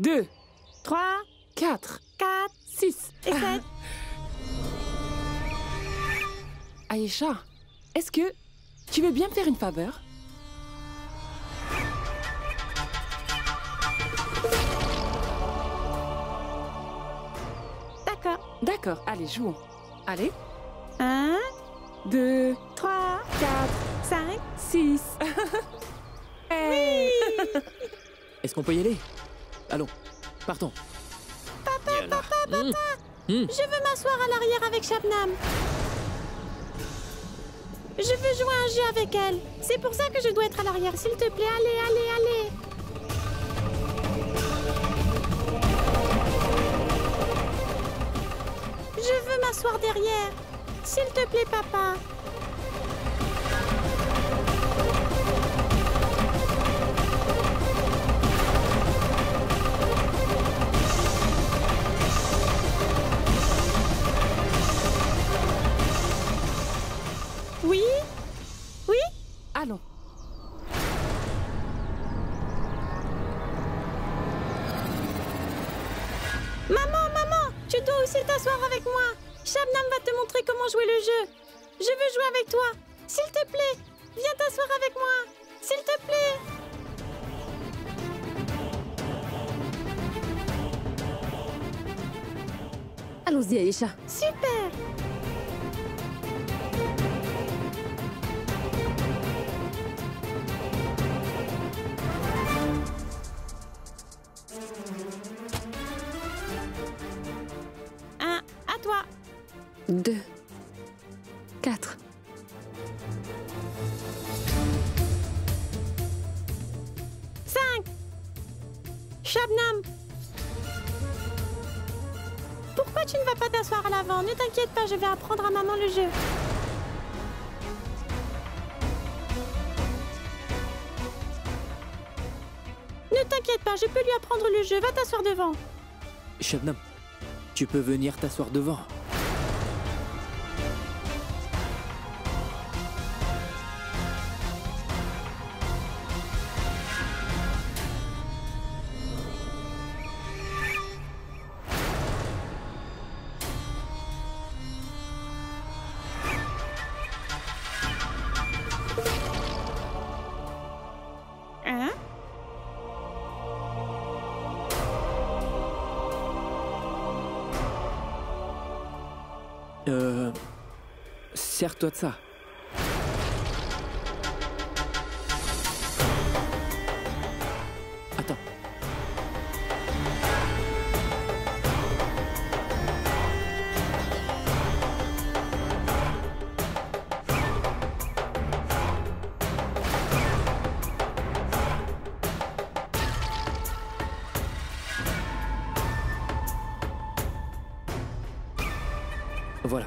2, 3, 4, 4 6. et 7. Aïcha, est-ce que tu veux bien me faire une faveur? D'accord. D'accord, allez, jouons. Allez. 1, 2, 3, 4, 5. 6. Hey. Est-ce qu'on peut y aller? Allons, partons. Papa, je veux m'asseoir à l'arrière avec Shabnam. Je veux jouer à un jeu avec elle. C'est pour ça que je dois être à l'arrière. S'il te plaît, allez. Je veux m'asseoir derrière. S'il te plaît, papa. Oui? Oui? Allons. Maman, tu dois aussi t'asseoir avec moi. Shabnam va te montrer comment jouer le jeu. Je veux jouer avec toi. S'il te plaît, viens t'asseoir avec moi. S'il te plaît. Allons-y, Aïcha. Super. À toi. 2, 4. Shabnam. Pourquoi tu ne vas pas t'asseoir à l'avant? Ne t'inquiète pas, je vais apprendre à maman le jeu. Ne t'inquiète pas, je peux lui apprendre le jeu. Va t'asseoir devant. Shabnam, tu peux venir t'asseoir devant. Hein? Sers-toi de ça. Attends. Voilà.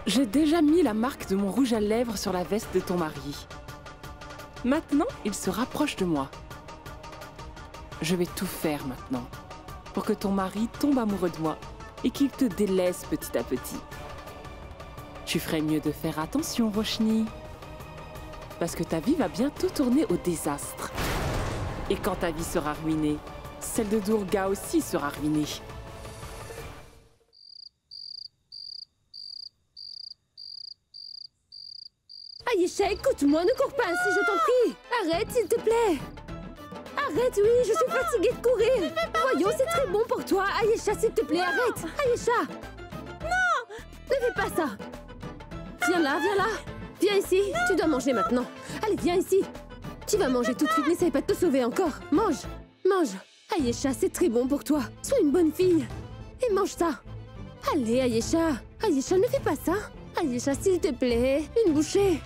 J'ai déjà mis la marque de mon rouge à lèvres sur la veste de ton mari. Maintenant, il se rapproche de moi. Je vais tout faire maintenant pour que ton mari tombe amoureux de moi et qu'il te délaisse petit à petit. Tu ferais mieux de faire attention, Roshni. Parce que ta vie va bientôt tourner au désastre. Et quand ta vie sera ruinée, celle de Durga aussi sera ruinée. Aïcha, écoute-moi, ne cours pas ainsi, je t'en prie. Arrête, s'il te plaît. Arrête, oui, je suis fatiguée de courir. Voyons, c'est très bon pour toi. Aïcha, s'il te plaît, arrête. Aïcha. Non. Ne fais pas ça. Viens là, viens là. Viens ici, tu dois manger maintenant. Allez, viens ici. Tu vas manger tout de suite, n'essaye pas de te sauver encore. Mange, mange. Aïcha, c'est très bon pour toi. Sois une bonne fille. Et mange ça. Allez, Aïcha. Aïcha, ne fais pas ça. Aïcha, s'il te plaît, une bouchée.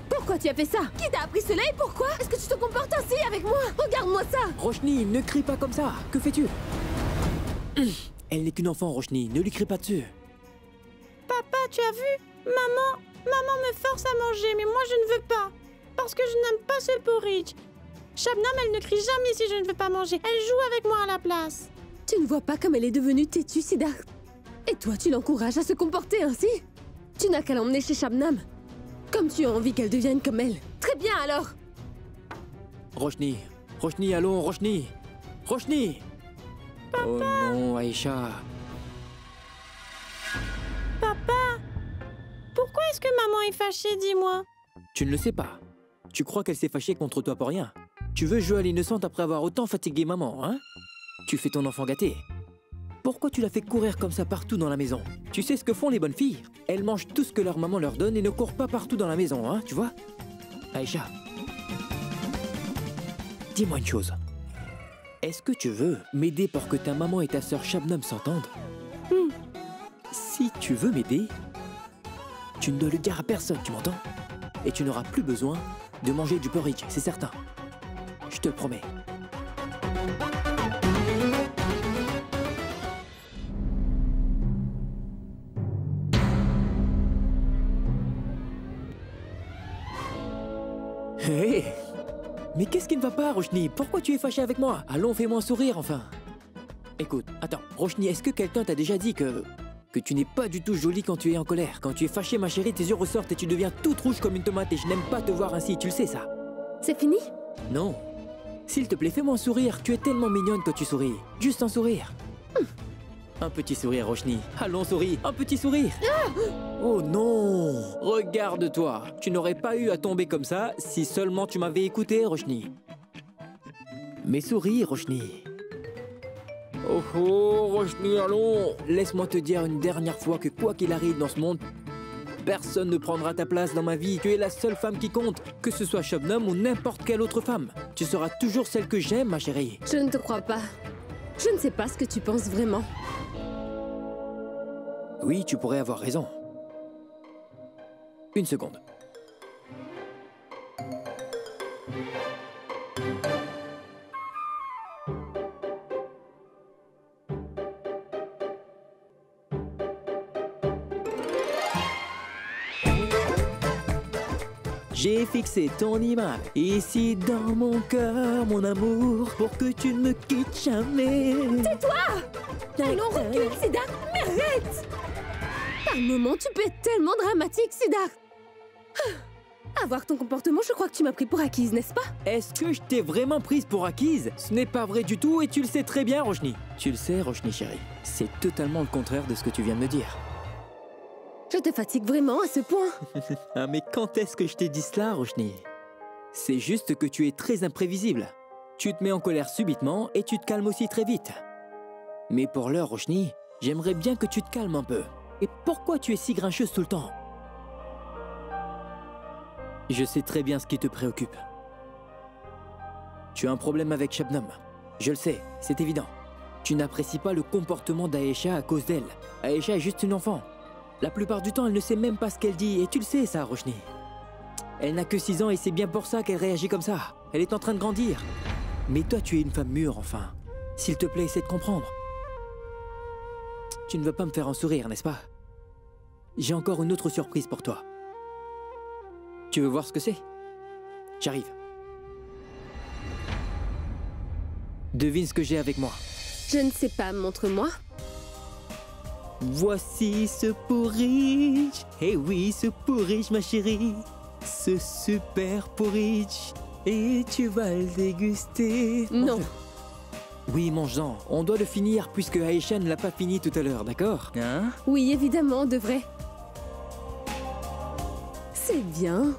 Pourquoi tu as fait ça? Qui t'a appris cela et pourquoi? Est-ce que tu te comportes ainsi avec moi? Regarde-moi ça. Roshni, ne crie pas comme ça. Que fais-tu? Elle n'est qu'une enfant, Roshni. Ne lui crie pas dessus. Papa, tu as vu? Maman me force à manger, mais moi je ne veux pas. Parce que je n'aime pas ce porridge. Shabnam, elle ne crie jamais si je ne veux pas manger. Elle joue avec moi à la place. Tu ne vois pas comme elle est devenue têtue, Siddharth? Et toi, tu l'encourages à se comporter ainsi? Tu n'as qu'à l'emmener chez Shabnam. Comme tu as envie qu'elle devienne comme elle. Très bien alors! Roshni, Roshni, allons, Roshni! Roshni! Papa! Oh non, Aïcha! Papa! Pourquoi est-ce que maman est fâchée, dis-moi? Tu ne le sais pas. Tu crois qu'elle s'est fâchée contre toi pour rien. Tu veux jouer à l'innocente après avoir autant fatigué maman, hein? Tu fais ton enfant gâté. Pourquoi tu la fais courir comme ça partout dans la maison? Tu sais ce que font les bonnes filles? Elles mangent tout ce que leur maman leur donne et ne courent pas partout dans la maison, hein, tu vois? Aïcha, dis-moi une chose. Est-ce que tu veux m'aider pour que ta maman et ta sœur Shabnam s'entendent? Si tu veux m'aider, tu ne dois le dire à personne, tu m'entends? Et tu n'auras plus besoin de manger du porridge, c'est certain. Je te le promets. Hé! Mais qu'est-ce qui ne va pas, Roshni? Pourquoi tu es fâché avec moi? Allons, fais-moi un sourire, enfin. Écoute, attends, Roshni, est-ce que quelqu'un t'a déjà dit que tu n'es pas du tout jolie quand tu es en colère? Quand tu es fâchée, ma chérie, tes yeux ressortent et tu deviens toute rouge comme une tomate et je n'aime pas te voir ainsi, tu le sais, ça? C'est fini? Non. S'il te plaît, fais-moi un sourire. Tu es tellement mignonne quand tu souris. Juste un sourire. Un petit sourire, Roshni. Allons, souris. Un petit sourire. Oh non! Regarde-toi. Tu n'aurais pas eu à tomber comme ça si seulement tu m'avais écouté, Roshni. Mais souris, Roshni. Oh oh, Roshni, allons. Laisse-moi te dire une dernière fois que quoi qu'il arrive dans ce monde, personne ne prendra ta place dans ma vie. Tu es la seule femme qui compte. Que ce soit Shabnam ou n'importe quelle autre femme. Tu seras toujours celle que j'aime, ma chérie. Je ne te crois pas. Je ne sais pas ce que tu penses vraiment. Oui, tu pourrais avoir raison. Une seconde. J'ai fixé ton image ici dans mon cœur, mon amour, pour que tu ne me quittes jamais. Tais-toi! Allons, recule, Siddharth! Mais arrête! Par moment, tu peux être tellement dramatique, Siddharth! À voir ton comportement, je crois que tu m'as pris pour acquise, n'est-ce pas? Est-ce que je t'ai vraiment prise pour acquise? Ce n'est pas vrai du tout et tu le sais très bien, Roshni. Tu le sais, Roshni chérie. C'est totalement le contraire de ce que tu viens de me dire. Je te fatigue vraiment à ce point. Ah, mais quand est-ce que je t'ai dit cela, Roshni? C'est juste que tu es très imprévisible. Tu te mets en colère subitement et tu te calmes aussi très vite. Mais pour l'heure, Roshni, j'aimerais bien que tu te calmes un peu. Et pourquoi tu es si grincheuse tout le temps? Je sais très bien ce qui te préoccupe. Tu as un problème avec Shabnam. Je le sais, c'est évident. Tu n'apprécies pas le comportement d'Aïcha à cause d'elle. Aïcha est juste une enfant. La plupart du temps, elle ne sait même pas ce qu'elle dit, et tu le sais, ça, Roshni. Elle n'a que 6 ans et c'est bien pour ça qu'elle réagit comme ça. Elle est en train de grandir. Mais toi, tu es une femme mûre, enfin. S'il te plaît, essaie de comprendre. Tu ne veux pas me faire un sourire, n'est-ce pas? J'ai encore une autre surprise pour toi. Tu veux voir ce que c'est? J'arrive. Devine ce que j'ai avec moi. Je ne sais pas, montre-moi. Voici ce porridge. Eh oui, ce porridge, ma chérie. Ce super porridge. Et tu vas le déguster. Non. Oui, mange-en. On doit le finir puisque Aïcha ne l'a pas fini tout à l'heure, d'accord? Hein? Oui, évidemment, on devrait. C'est bien.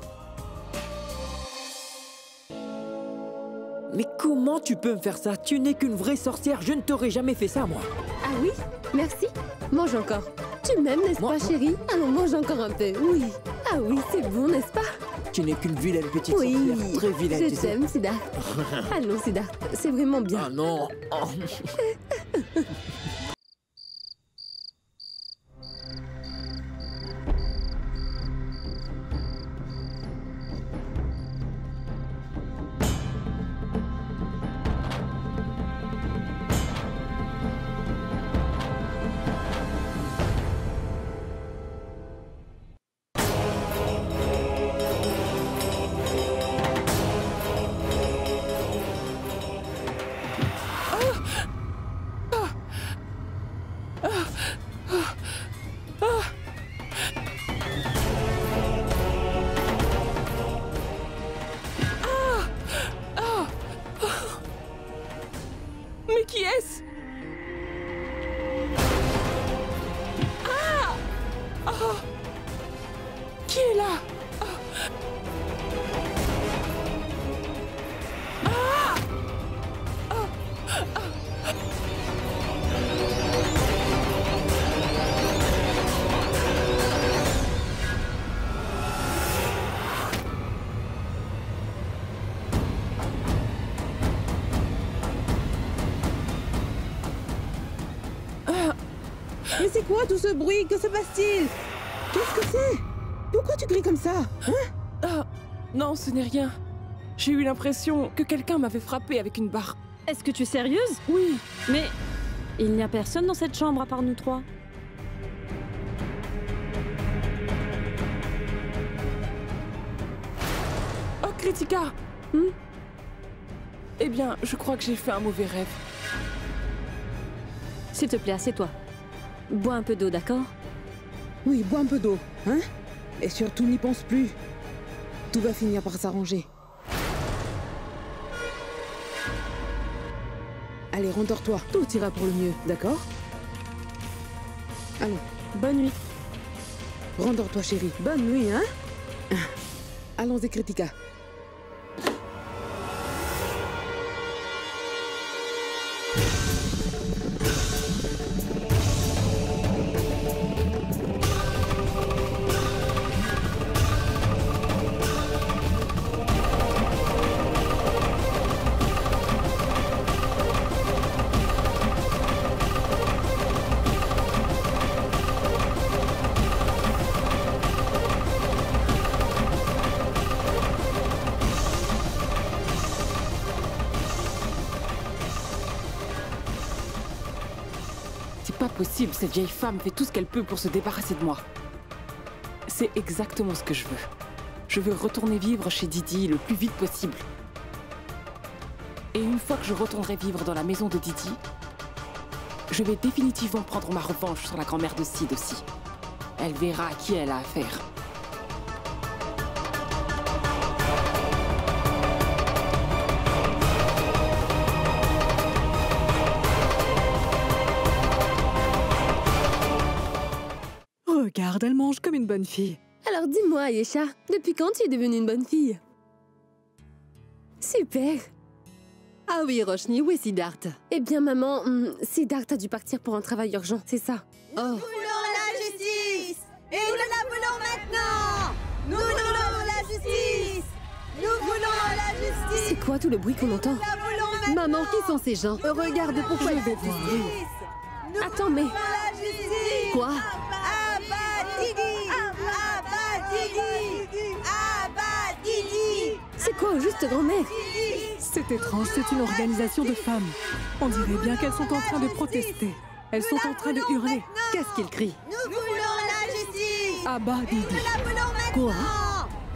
Mais comment tu peux me faire ça? Tu n'es qu'une vraie sorcière. Je ne t'aurais jamais fait ça, moi. Ah oui? Merci. Mange encore. Tu m'aimes, n'est-ce Moi, pas, chérie? Allons, mange encore un peu. Oui. Ah oui, c'est bon, n'est-ce pas? Tu n'es qu'une vilaine petite Oui. sorcière. Très vilaine, Je tu sais. t'aime, Siddharth. Allons, Siddharth. C'est vraiment bien. Ah non. Oh. Mais c'est quoi tout ce bruit? Que se passe-t-il? Qu'est-ce que c'est? Pourquoi tu cries comme ça? Hein? Ah, non, ce n'est rien. J'ai eu l'impression que quelqu'un m'avait frappé avec une barre. Est-ce que tu es sérieuse? Oui. Mais il n'y a personne dans cette chambre à part nous trois. Oh, Kritika! Eh bien, je crois que j'ai fait un mauvais rêve. S'il te plaît, assieds-toi. Bois un peu d'eau, d'accord? Oui, bois un peu d'eau, hein? Et surtout, n'y pense plus. Tout va finir par s'arranger. Allez, rendors-toi. Tout ira pour le mieux, d'accord? Allons. Bonne nuit. Rendors-toi, chérie. Bonne nuit, hein? Allons-y, Kritika. Pas possible, cette vieille femme fait tout ce qu'elle peut pour se débarrasser de moi. C'est exactement ce que je veux. Je veux retourner vivre chez Didi le plus vite possible. Et une fois que je retournerai vivre dans la maison de Didi, je vais définitivement prendre ma revanche sur la grand-mère de Sid aussi. Elle verra à qui elle a affaire. Regarde, elle mange comme une bonne fille. Alors dis-moi, Ayesha, depuis quand tu es devenue une bonne fille? Super. Ah oui, Roshni, où est Siddharth? Eh bien, maman, Siddharth a dû partir pour un travail urgent, c'est ça. Oh. Nous voulons la justice! Et nous la voulons maintenant! Nous voulons la justice! Nous voulons la justice! C'est quoi tout le bruit qu'on entend? Nous la voulons maintenant! Maman, qui sont ces gens? Regarde pourquoi Je ils vais voir. Nous Attends, mais... voulons la justice! Quoi? Abba Didi! Abba Didi! Abba Didi! C'est quoi au juste, grand-mère? C'est étrange, c'est une organisation de femmes. On dirait bien qu'elles sont en train de protester. Elles sont en train de hurler. Qu'est-ce qu'ils crient? Nous voulons la justice! Abba Didi. Nous la voulons maintenant! Quoi?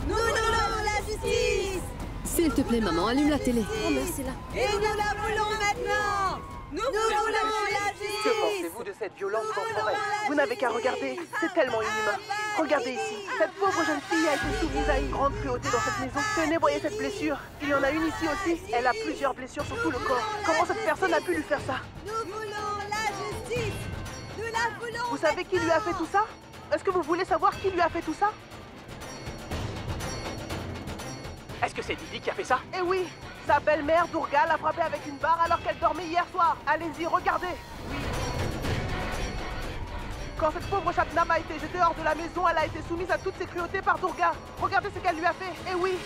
Nous voulons la justice! S'il te plaît, maman, allume la télé. Oh, merci là. Et nous la voulons maintenant! Nous voulons la justice! Que pensez-vous de cette violence corporelle? Vous n'avez qu'à regarder, c'est tellement inhumain. Regardez ici, cette pauvre jeune fille a été soumise à une grande cruauté dans cette maison. Tenez, voyez cette blessure. Il y en a une ici aussi. Elle a plusieurs blessures sur tout le corps. Comment cette personne a pu lui faire ça? Nous voulons la justice! Nous la voulons! Vous savez qui lui a fait tout ça? Est-ce que vous voulez savoir qui lui a fait tout ça? Est-ce que c'est Didi qui a fait ça? Eh oui, sa belle-mère Durga l'a frappée avec une barre alors qu'elle dormait hier soir. Allez-y, regardez. Oui. Quand cette pauvre Shabnam a été jetée hors de la maison, elle a été soumise à toutes ces cruautés par Durga. Regardez ce qu'elle lui a fait. Eh oui.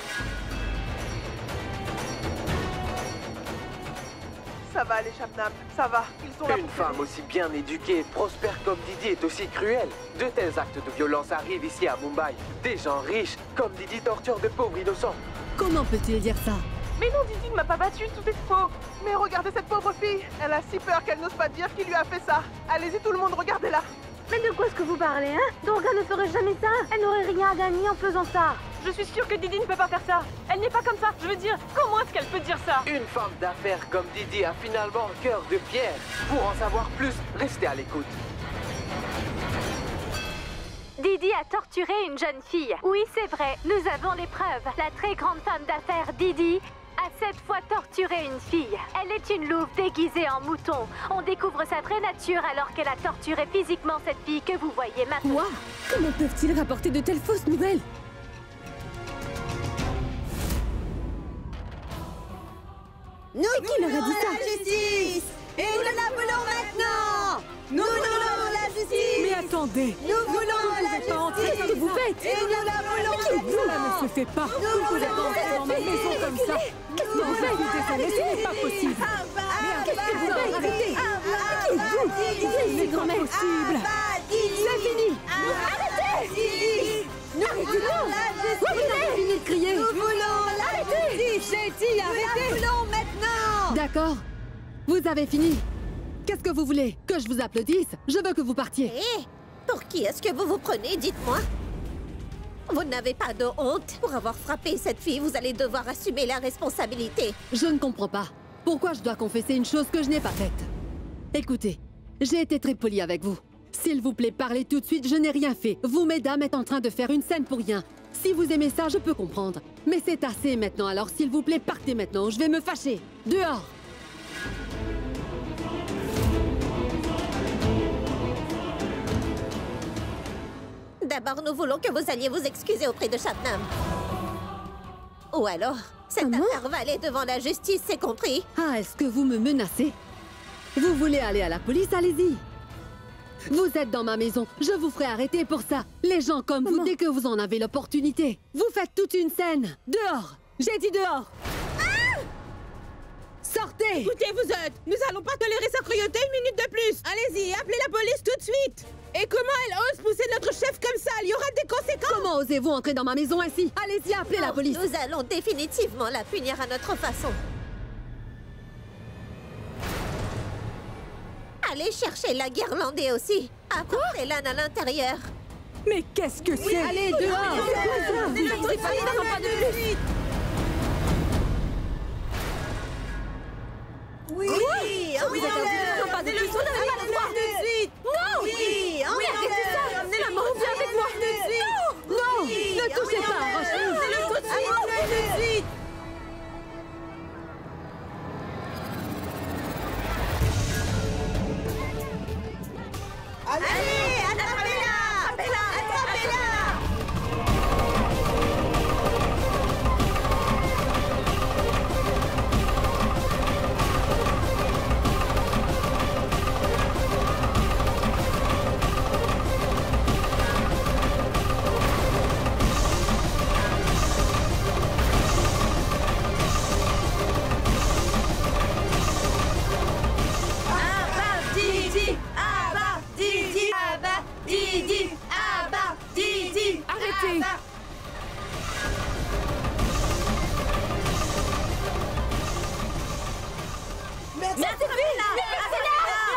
Ça va aller, Shabnam. Ça va. Ils sont là Une pour femme t'aider. aussi bien éduquée et prospère comme Didi est aussi cruelle. De tels actes de violence arrivent ici à Mumbai. Des gens riches comme Didi torturent de pauvres innocents. Comment peut-il dire ça? Mais non, Didi ne m'a pas battue, tout est faux. Mais regardez cette pauvre fille. Elle a si peur qu'elle n'ose pas dire qui lui a fait ça. Allez-y tout le monde, regardez-la. Mais de quoi est-ce que vous parlez, hein? Durga ne ferait jamais ça. Elle n'aurait rien à gagner en faisant ça. Je suis sûre que Didi ne peut pas faire ça. Elle n'est pas comme ça. Je veux dire, comment est-ce qu'elle peut dire ça? Une femme d'affaires comme Didi a finalement un cœur de pierre. Pour en savoir plus, restez à l'écoute. Didi a torturé une jeune fille. Oui, c'est vrai, nous avons les preuves. La très grande femme d'affaires Didi a 7 fois torturé une fille. Elle est une louve déguisée en mouton. On découvre sa vraie nature alors qu'elle a torturé physiquement cette fille que vous voyez maintenant. Quoi? Comment peuvent-ils rapporter de telles fausses nouvelles? Nous Qui leur a dit voulons ça? la justice! Et nous la voulons maintenant! Nous voulons la justice! justice. Mais attendez, Nous voulons la pas entrer justice. comme vous faites. Et nous la voulons maintenant. cela ne se fait pas. Vous pouvez pas entrer dans ma maison comme ça. Qu'est-ce que vous Je suis faites? désolée, ce n'est pas possible. Qu'est-ce que vous faites? Arrêtez. Qui êtes-vous? Ce n'est pas possible. C'est fini. Arrêtez. Nous voulons la Vous avez justice. fini de crier. Nous voulons la justice. J'ai dit Nous la voulons maintenant. D'accord. Vous avez fini. Qu'est-ce que vous voulez? Que je vous applaudisse? Je veux que vous partiez. Hé, pour qui est-ce que vous vous prenez, dites-moi? Vous n'avez pas de honte? Pour avoir frappé cette fille, vous allez devoir assumer la responsabilité. Je ne comprends pas. Pourquoi je dois confesser une chose que je n'ai pas faite? Écoutez, j'ai été très polie avec vous. S'il vous plaît, parlez tout de suite, je n'ai rien fait. Vous, mesdames, êtes en train de faire une scène pour rien. Si vous aimez ça, je peux comprendre. Mais c'est assez maintenant, alors s'il vous plaît, partez maintenant, je vais me fâcher. Dehors! D'abord, nous voulons que vous alliez vous excuser auprès de Shabnam. Ou alors, cette affaire va aller devant la justice, c'est compris? Ah, est-ce que vous me menacez? Vous voulez aller à la police? Allez-y! Vous êtes dans ma maison, je vous ferai arrêter pour ça. Les gens comme vous, dès que vous en avez l'opportunité, vous faites toute une scène. Dehors! J'ai dit dehors! Sortez! Écoutez, vous autres, nous allons pas tolérer sa cruauté une minute de plus. Allez-y, appelez la police tout de suite. Et comment elle ose pousser notre chef comme ça? Il y aura des conséquences. Comment osez-vous entrer dans ma maison ainsi? Allez-y, appelez la police! Nous allons définitivement la punir à notre façon. Allez chercher la guirlandais aussi. Apportez-la à l'intérieur. Mais qu'est-ce que c'est? Allez, dehors! Oui, emmenez-le. Pas de plus, Tout de suite. Non! Oui, emmenez-le. Maman, viens avec moi! Tout de suite. Non! Oui, Ne touchez pas, emmenez-le. Rochelle! Tout de suite. Emmenez-le tout de suite. Allez, attrapez-la. Attrapez-la. Didi, Abba, Didi, Abba, Didi, Abba, Didi. Arrêtez!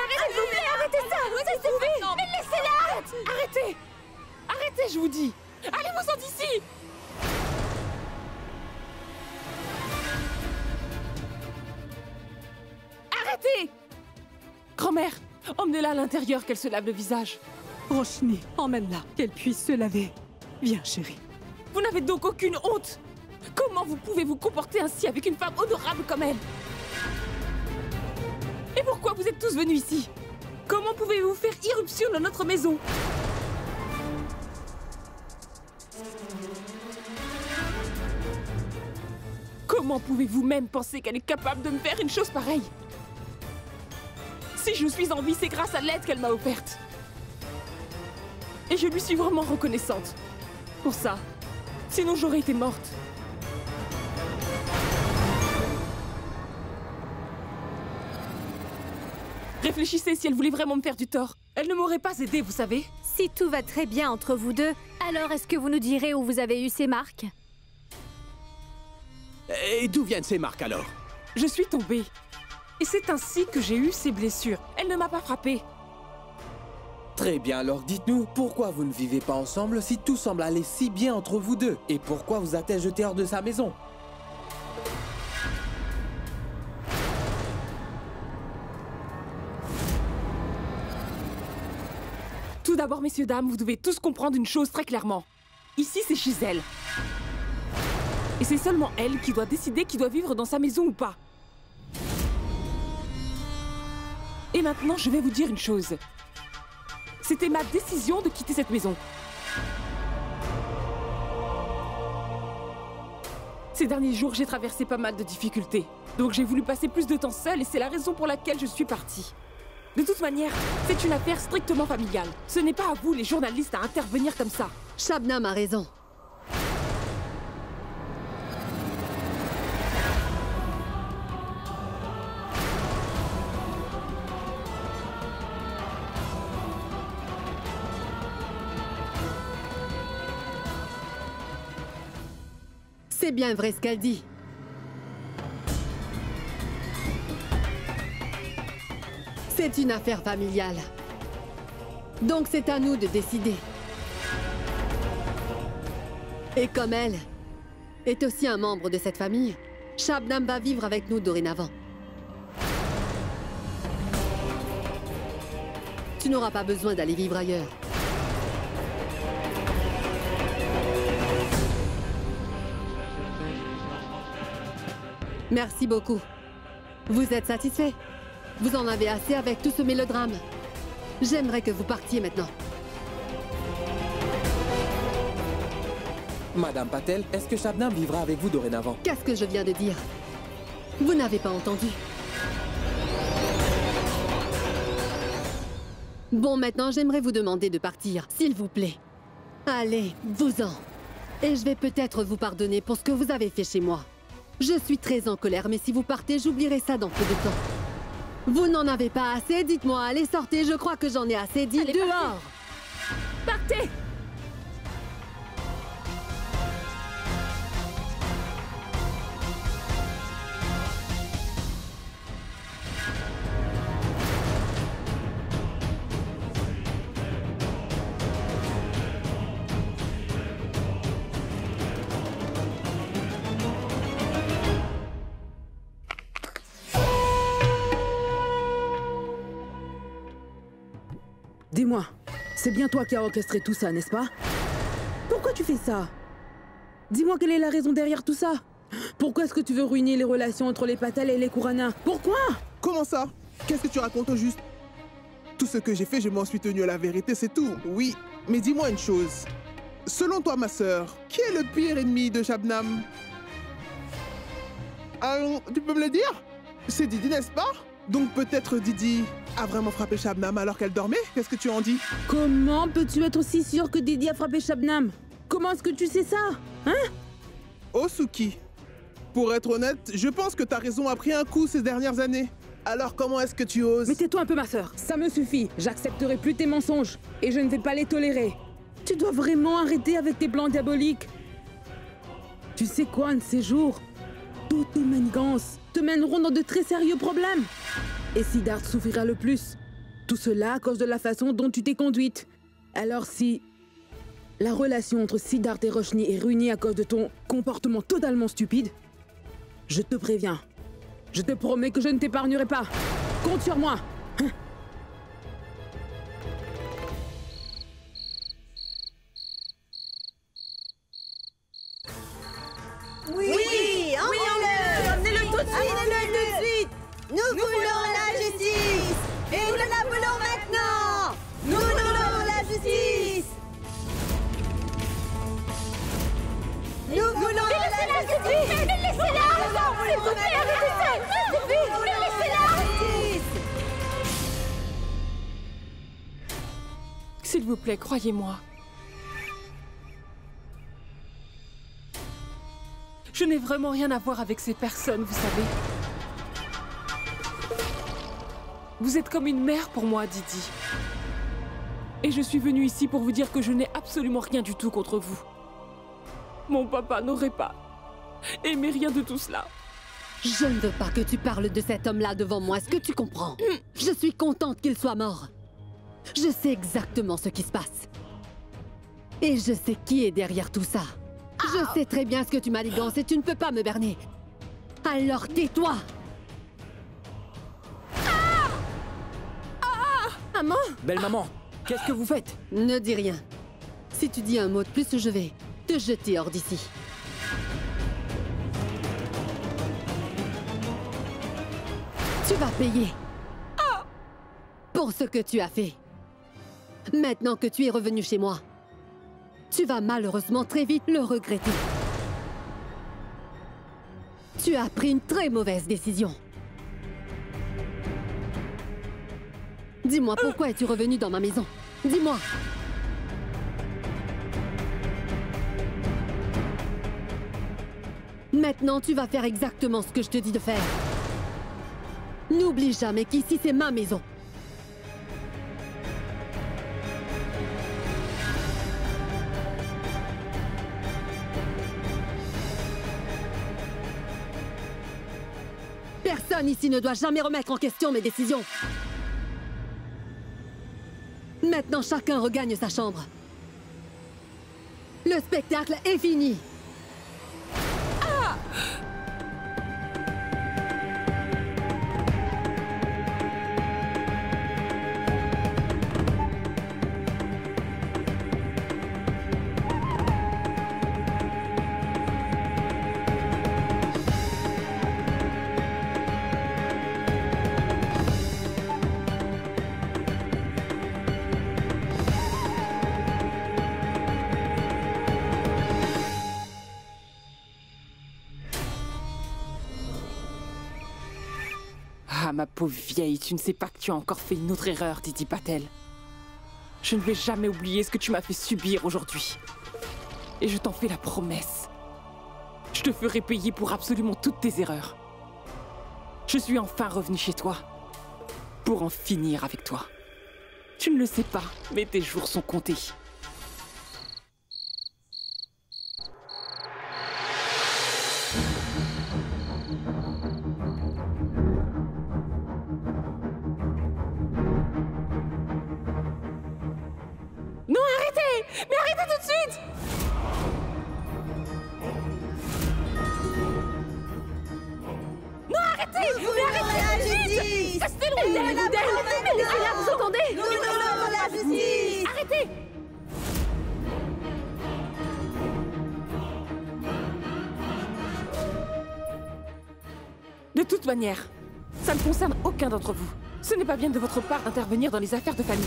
Arrêtez ça! C'est suffit! Mais laissez-la! Arrêtez! Arrêtez, je vous dis! Allez-vous-en d'ici! Arrêtez! Grand-mère, emmenez-la à l'intérieur, qu'elle se lave le visage. Roshni, emmène-la, qu'elle puisse se laver. Viens, chérie. Vous n'avez donc aucune honte? Comment vous pouvez vous comporter ainsi avec une femme honorable comme elle? Et pourquoi vous êtes tous venus ici? Comment pouvez-vous faire irruption dans notre maison? Comment pouvez-vous même penser qu'elle est capable de me faire une chose pareille? Si je suis en vie, c'est grâce à l'aide qu'elle m'a offerte. Et je lui suis vraiment reconnaissante pour ça. Sinon, j'aurais été morte. Réfléchissez, si elle voulait vraiment me faire du tort. Elle ne m'aurait pas aidée, vous savez. Si tout va très bien entre vous deux, alors est-ce que vous nous direz où vous avez eu ces marques? Et d'où viennent ces marques alors? Je suis tombée. Et c'est ainsi que j'ai eu ces blessures. Elle ne m'a pas frappée. Très bien, alors dites-nous, pourquoi vous ne vivez pas ensemble si tout semble aller si bien entre vous deux? Et pourquoi vous a-t-elle jeté hors de sa maison? Tout d'abord, messieurs, dames, vous devez tous comprendre une chose très clairement. Ici, c'est chez elle. Et c'est seulement elle qui doit décider qui doit vivre dans sa maison ou pas. Et maintenant, je vais vous dire une chose. C'était ma décision de quitter cette maison. Ces derniers jours, j'ai traversé pas mal de difficultés. Donc j'ai voulu passer plus de temps seule et c'est la raison pour laquelle je suis partie. De toute manière, c'est une affaire strictement familiale. Ce n'est pas à vous, les journalistes, à intervenir comme ça. Shabnam a raison. C'est bien vrai ce qu'elle dit. C'est une affaire familiale. Donc c'est à nous de décider. Et comme elle est aussi un membre de cette famille, Shabnam va vivre avec nous dorénavant. Tu n'auras pas besoin d'aller vivre ailleurs. Merci beaucoup. Vous êtes satisfait? Vous en avez assez avec tout ce mélodrame. J'aimerais que vous partiez maintenant. Madame Patel, est-ce que Shabnam vivra avec vous dorénavant? Qu'est-ce que je viens de dire? Vous n'avez pas entendu. Bon, maintenant, j'aimerais vous demander de partir, s'il vous plaît. Allez, vous-en. Et je vais peut-être vous pardonner pour ce que vous avez fait chez moi. Je suis très en colère, mais si vous partez, j'oublierai ça dans peu de temps. Vous n'en avez pas assez? Dites-moi, allez, sortez, je crois que j'en ai assez dit. Allez, dehors! Partez! Dis-moi, c'est bien toi qui as orchestré tout ça, n'est-ce pas? Pourquoi tu fais ça? Dis-moi quelle est la raison derrière tout ça? Pourquoi est-ce que tu veux ruiner les relations entre les Patel et les Khurana? Pourquoi? Comment ça? Qu'est-ce que tu racontes au juste? Tout ce que j'ai fait, je m'en suis tenu à la vérité, c'est tout. Oui, mais dis-moi une chose. Selon toi, ma sœur, qui est le pire ennemi de Shabnam? Allons, tu peux me le dire? C'est Didi, n'est-ce pas? Donc peut-être Didi a vraiment frappé Shabnam alors qu'elle dormait? Qu'est-ce que tu en dis? Comment peux-tu être aussi sûr que Didi a frappé Shabnam? Comment est-ce que tu sais ça? Hein? Osuki, pour être honnête, je pense que ta raison a pris un coup ces dernières années. Alors comment est-ce que tu oses? Mais tais-toi un peu, ma sœur. Ça me suffit. J'accepterai plus tes mensonges. Et je ne vais pas les tolérer. Tu dois vraiment arrêter avec tes plans diaboliques. Tu sais quoi, un de ces jours, toutes tes manigances te mèneront dans de très sérieux problèmes. Et Siddharth souffrira le plus. Tout cela à cause de la façon dont tu t'es conduite. Alors si la relation entre Siddharth et Roshni est ruinée à cause de ton comportement totalement stupide, je te préviens. Je te promets que je ne t'épargnerai pas. Compte sur moi. Oui, emmenez-le! Emmenez-le tout de suite! Emmenez-le tout de suite! Nous voulons la justice! Et nous la voulons maintenant! Nous voulons la justice! Nous voulons la justice! Laissez-la! S'il vous plaît, arrêtez ça! Ça suffit! Laissez-la! S'il vous plaît, croyez-moi. Je n'ai vraiment rien à voir avec ces personnes, vous savez. Vous êtes comme une mère pour moi, Didi. Et je suis venue ici pour vous dire que je n'ai absolument rien du tout contre vous. Mon papa n'aurait pas aimé rien de tout cela. Je ne veux pas que tu parles de cet homme-là devant moi, est-ce que tu comprends? Je suis contente qu'il soit mort. Je sais exactement ce qui se passe. Et je sais qui est derrière tout ça. Je sais très bien ce que tu manigances et tu ne peux pas me berner. Alors tais-toi! Maman! Belle maman, qu'est-ce que vous faites? Ne dis rien. Si tu dis un mot de plus, je vais te jeter hors d'ici. Tu vas payer. Pour ce que tu as fait. Maintenant que tu es revenu chez moi, tu vas malheureusement très vite le regretter. Tu as pris une très mauvaise décision. Dis-moi, pourquoi es-tu revenu dans ma maison? Dis-moi. Maintenant, tu vas faire exactement ce que je te dis de faire. N'oublie jamais qu'ici, c'est ma maison. Personne ici ne doit jamais remettre en question mes décisions. Maintenant, chacun regagne sa chambre. Le spectacle est fini. Ah, ma pauvre vieille, tu ne sais pas que tu as encore fait une autre erreur, Didi Patel. Je ne vais jamais oublier ce que tu m'as fait subir aujourd'hui. Et je t'en fais la promesse. Je te ferai payer pour absolument toutes tes erreurs. Je suis enfin revenue chez toi. Pour en finir avec toi. Tu ne le sais pas, mais tes jours sont comptés. Non, arrêtez! Mais arrêtez tout de suite! Non, arrêtez! Mais arrêtez tout de suite! Restez loin d'elle! Mais laissez-la, vous entendez? Nous voulons la justice! Arrêtez! De toute manière, ça ne concerne aucun d'entre vous. Ce n'est pas bien de votre part d'intervenir dans les affaires de famille.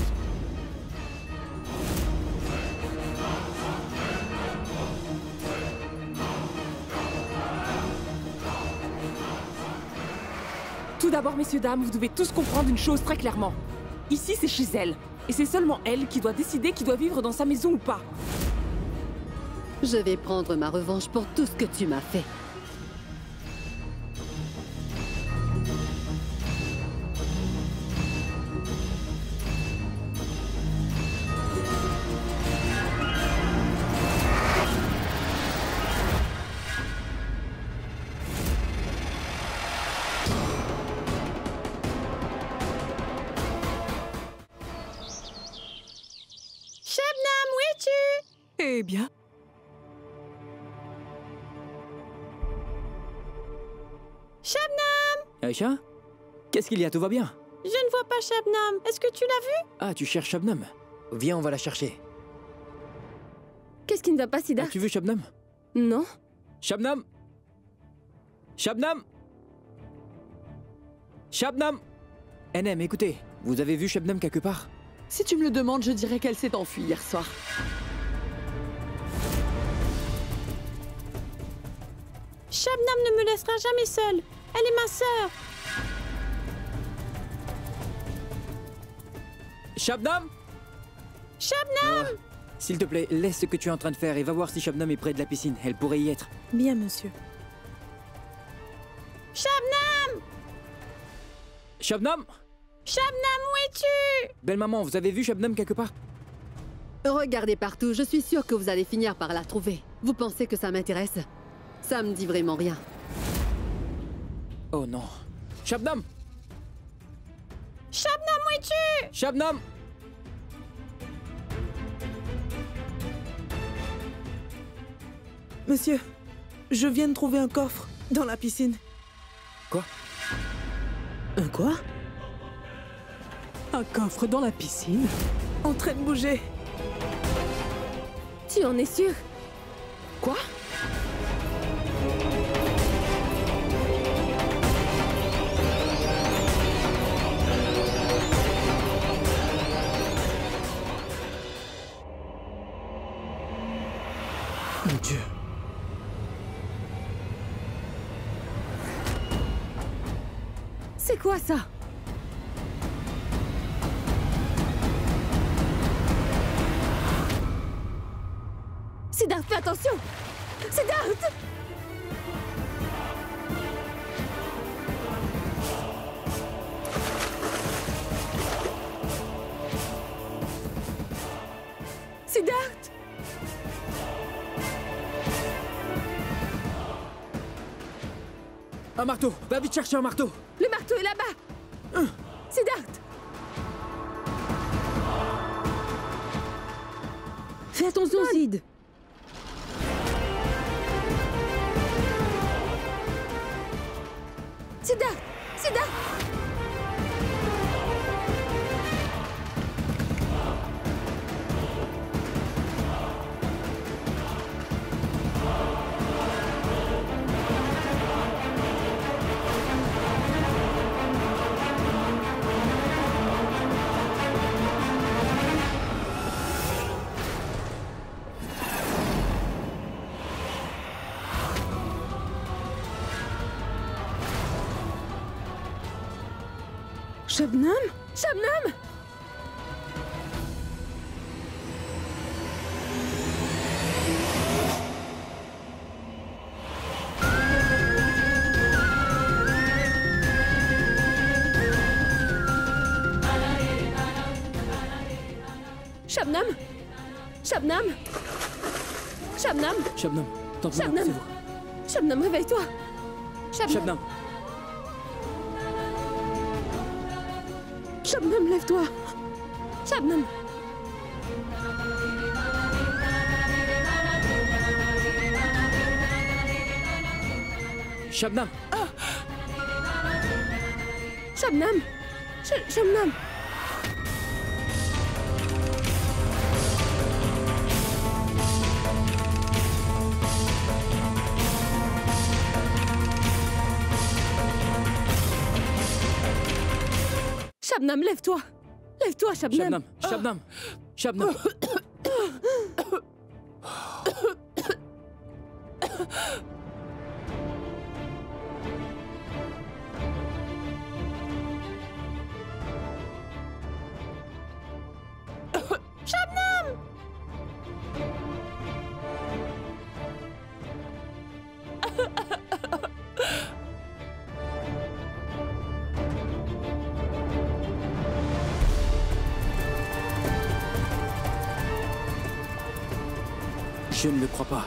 Tout d'abord, messieurs, dames, vous devez tous comprendre une chose très clairement. Ici, c'est chez elle. Et c'est seulement elle qui doit décider qui doit vivre dans sa maison ou pas. Je vais prendre ma revanche pour tout ce que tu m'as fait. Shabnam, où es-tu? Eh bien, Shabnam! Aïcha? Qu'est-ce qu'il y a? Tout va bien? Je ne vois pas Shabnam. Est-ce que tu l'as vue? Ah, tu cherches Shabnam? Viens, on va la chercher. Qu'est-ce qui ne va pas, Sida? As-tu vu Shabnam? Non. Shabnam? Shabnam? Shabnam? NM, écoutez, vous avez vu Shabnam quelque part? si tu me le demandes, je dirais qu'elle s'est enfuie hier soir. Shabnam ne me laissera jamais seule. Elle est ma sœur. Shabnam? Shabnam! S'il te plaît, laisse ce que tu es en train de faire et va voir si Shabnam est près de la piscine. Elle pourrait y être. Bien, monsieur. Shabnam! Shabnam? Shabnam, où es-tu? Belle maman, vous avez vu Shabnam quelque part? Regardez partout, je suis sûre que vous allez finir par la trouver. Vous pensez que ça m'intéresse? Ça me dit vraiment rien. Oh non. Shabnam? Shabnam, où es-tu? Shabnam? Monsieur, je viens de trouver un coffre dans la piscine. Quoi? Un quoi? Un coffre dans la piscine? En train de bouger. Tu en es sûre? Quoi? Mon Dieu. C'est quoi ça? Siddharth, fais attention! Siddharth! Siddharth! Un marteau! Va vite chercher un marteau! Le marteau est là-bas! Siddharth! Fais attention, Sid. Siddharth! Siddharth! Shabnam? Shabnam! Shabnam! Shabnam! Shabnam! Shabnam, tente-moi, Shabnam! c'est vous. Shabnam, réveille-toi! Shabnam! Shabnam, lève-toi. Shabnam! Shabnam! Shabnam! Shabnam! Shabnam, lève-toi! Lève-toi, Shabnam! Shabnam! Shabnam! Shabnam! Je ne le crois pas.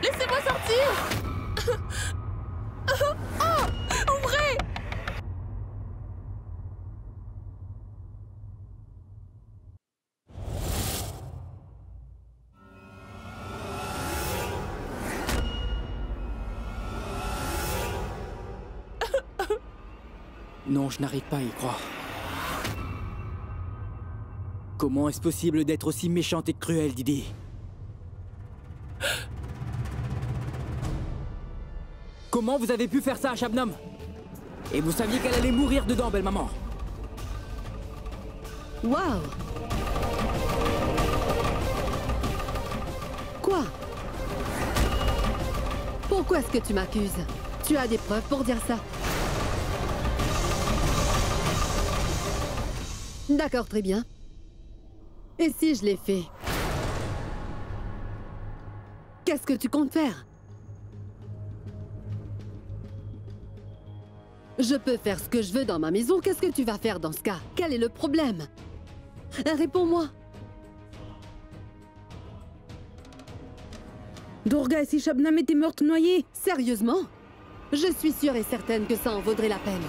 Laissez-moi sortir! Oh! Ouvrez! Non, je n'arrive pas à y croire. Comment est-ce possible d'être aussi méchante et cruelle, Didi? Comment vous avez pu faire ça à Shabnam? Et vous saviez qu'elle allait mourir dedans, belle maman. Waouh! Quoi? Pourquoi est-ce que tu m'accuses? Tu as des preuves pour dire ça? D'accord, très bien. Et si je l'ai fait? Qu'est-ce que tu comptes faire? Je peux faire ce que je veux dans ma maison, qu'est-ce que tu vas faire dans ce cas? Quel est le problème? Réponds-moi. Durga, et si Shabnam était morte noyée? Sérieusement? Je suis sûre et certaine que ça en vaudrait la peine.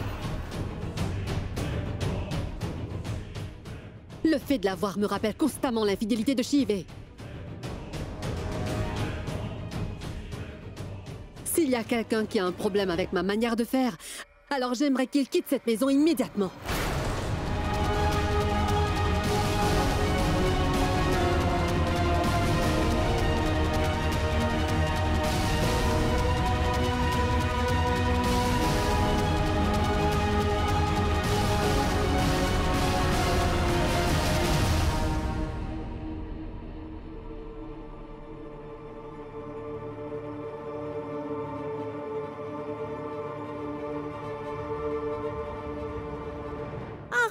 Le fait de la voir me rappelle constamment l'infidélité de Shive. S'il y a quelqu'un qui a un problème avec ma manière de faire, alors j'aimerais qu'il quitte cette maison immédiatement.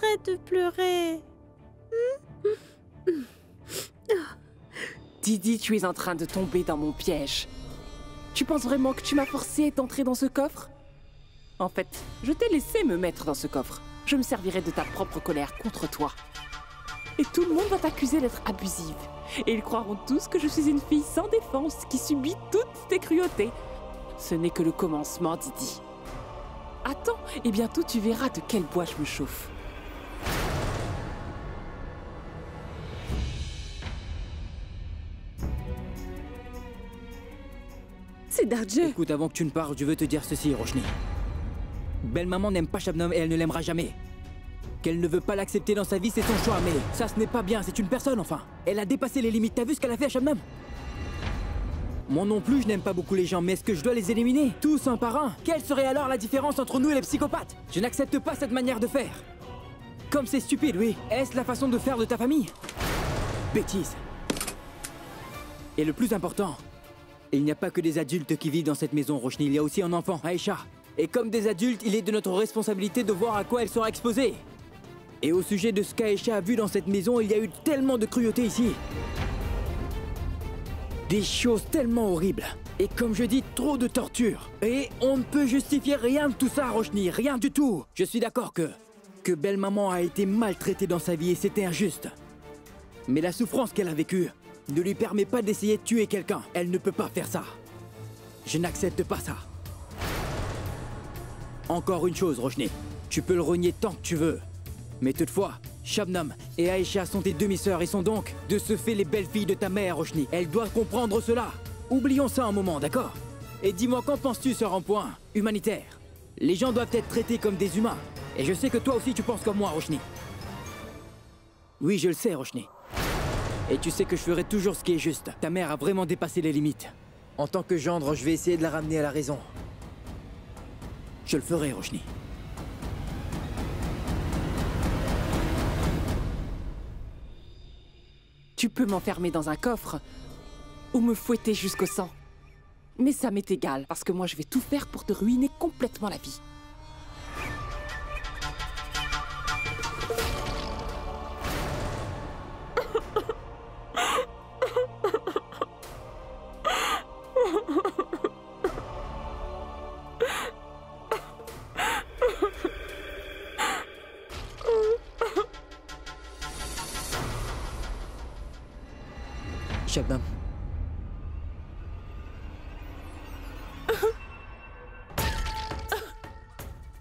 Arrête de pleurer. Didi, tu es en train de tomber dans mon piège. Tu penses vraiment que tu m'as forcé d'entrer dans ce coffre? En fait, je t'ai laissé me mettre dans ce coffre. Je me servirai de ta propre colère contre toi. Et tout le monde va t'accuser d'être abusive. Et ils croiront tous que je suis une fille sans défense qui subit toutes tes cruautés. Ce n'est que le commencement, Didi. Attends, et bientôt tu verras de quel bois je me chauffe. C'est Darje. Écoute, avant que tu ne parles, je veux te dire ceci, Roshni. Belle-maman n'aime pas Shabnam et elle ne l'aimera jamais. Qu'elle ne veut pas l'accepter dans sa vie, c'est son choix, mais ça, ce n'est pas bien, c'est une personne, enfin. Elle a dépassé les limites, t'as vu ce qu'elle a fait à Shabnam? Moi non plus, je n'aime pas beaucoup les gens, mais est-ce que je dois les éliminer? Tous un par un? Quelle serait alors la différence entre nous et les psychopathes? Je n'accepte pas cette manière de faire. Comme c'est stupide, oui. Est-ce la façon de faire de ta famille? Bêtise. Et le plus important, il n'y a pas que des adultes qui vivent dans cette maison, Roshni, il y a aussi un enfant, Aïcha. Et comme des adultes, il est de notre responsabilité de voir à quoi elle sera exposée. Et au sujet de ce qu'Aïcha a vu dans cette maison, il y a eu tellement de cruauté ici. Des choses tellement horribles. Et comme je dis, trop de torture. Et on ne peut justifier rien de tout ça, Roshni, rien du tout. Je suis d'accord que belle-maman a été maltraitée dans sa vie et c'était injuste. Mais la souffrance qu'elle a vécue ne lui permet pas d'essayer de tuer quelqu'un. Elle ne peut pas faire ça. Je n'accepte pas ça. Encore une chose, Roshni. Tu peux le renier tant que tu veux. Mais toutefois, Shabnam et Aïcha sont tes demi-sœurs et sont donc, de ce fait, les belles-filles de ta mère, Roshni. Elle doit comprendre cela. Oublions ça un moment, d'accord? Et dis-moi, qu'en penses-tu sur un point humanitaire? Les gens doivent être traités comme des humains. Et je sais que toi aussi tu penses comme moi, Roshni. Oui, je le sais, Roshni. Et tu sais que je ferai toujours ce qui est juste. Ta mère a vraiment dépassé les limites. En tant que gendre, je vais essayer de la ramener à la raison. Je le ferai, Roshni. Tu peux m'enfermer dans un coffre ou me fouetter jusqu'au sang. Mais ça m'est égal, parce que moi je vais tout faire pour te ruiner complètement la vie. Shabnam.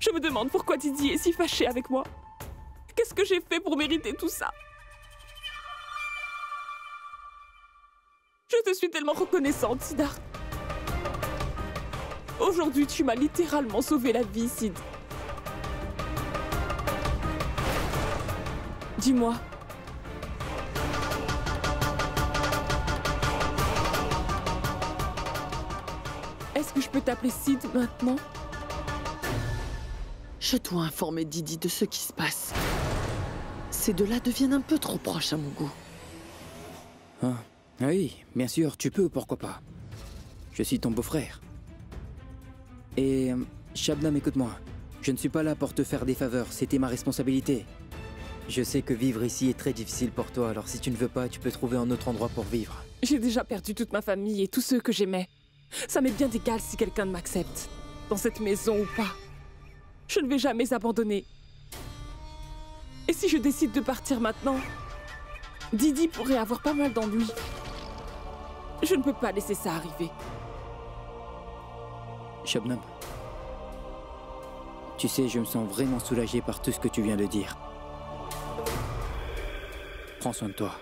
Je me demande pourquoi Didi est si fâché avec moi. Qu'est-ce que j'ai fait pour mériter tout ça? Je te suis tellement reconnaissante, Siddharth. Aujourd'hui, tu m'as littéralement sauvé la vie, Sid. Dis-moi. Est-ce que je peux t'appeler Sid maintenant? Je dois informer Didi de ce qui se passe. Ces deux-là deviennent un peu trop proches à mon goût. Ah, oui, bien sûr, tu peux, pourquoi pas. Je suis ton beau-frère. Et Shabnam, écoute-moi. Je ne suis pas là pour te faire des faveurs, c'était ma responsabilité. Je sais que vivre ici est très difficile pour toi, alors si tu ne veux pas, tu peux trouver un autre endroit pour vivre. J'ai déjà perdu toute ma famille et tous ceux que j'aimais. Ça m'est bien égal si quelqu'un ne m'accepte, dans cette maison ou pas. Je ne vais jamais abandonner. Et si je décide de partir maintenant, Didi pourrait avoir pas mal d'ennuis. Je ne peux pas laisser ça arriver. Shabnam, tu sais, je me sens vraiment soulagé par tout ce que tu viens de dire. Prends soin de toi.